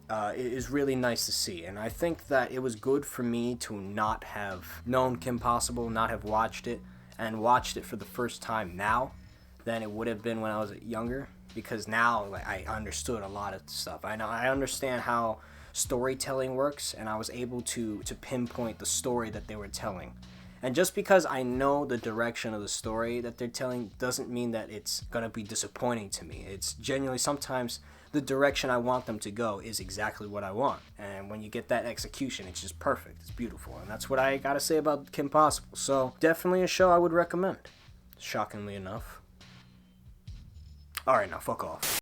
it is really nice to see. And I think that it was good for me to not have known Kim Possible, not have watched it, and watched it for the first time now than it would have been when I was younger, because now like, I understood a lot of stuff. I understand how storytelling works, and I was able to pinpoint the story that they were telling. And just because I know the direction of the story that they're telling doesn't mean that it's going to be disappointing to me. It's genuinely, sometimes the direction I want them to go is exactly what I want. And when you get that execution, it's just perfect. It's beautiful. And that's what I got to say about Kim Possible. So definitely a show I would recommend, shockingly enough. Alright, now fuck off.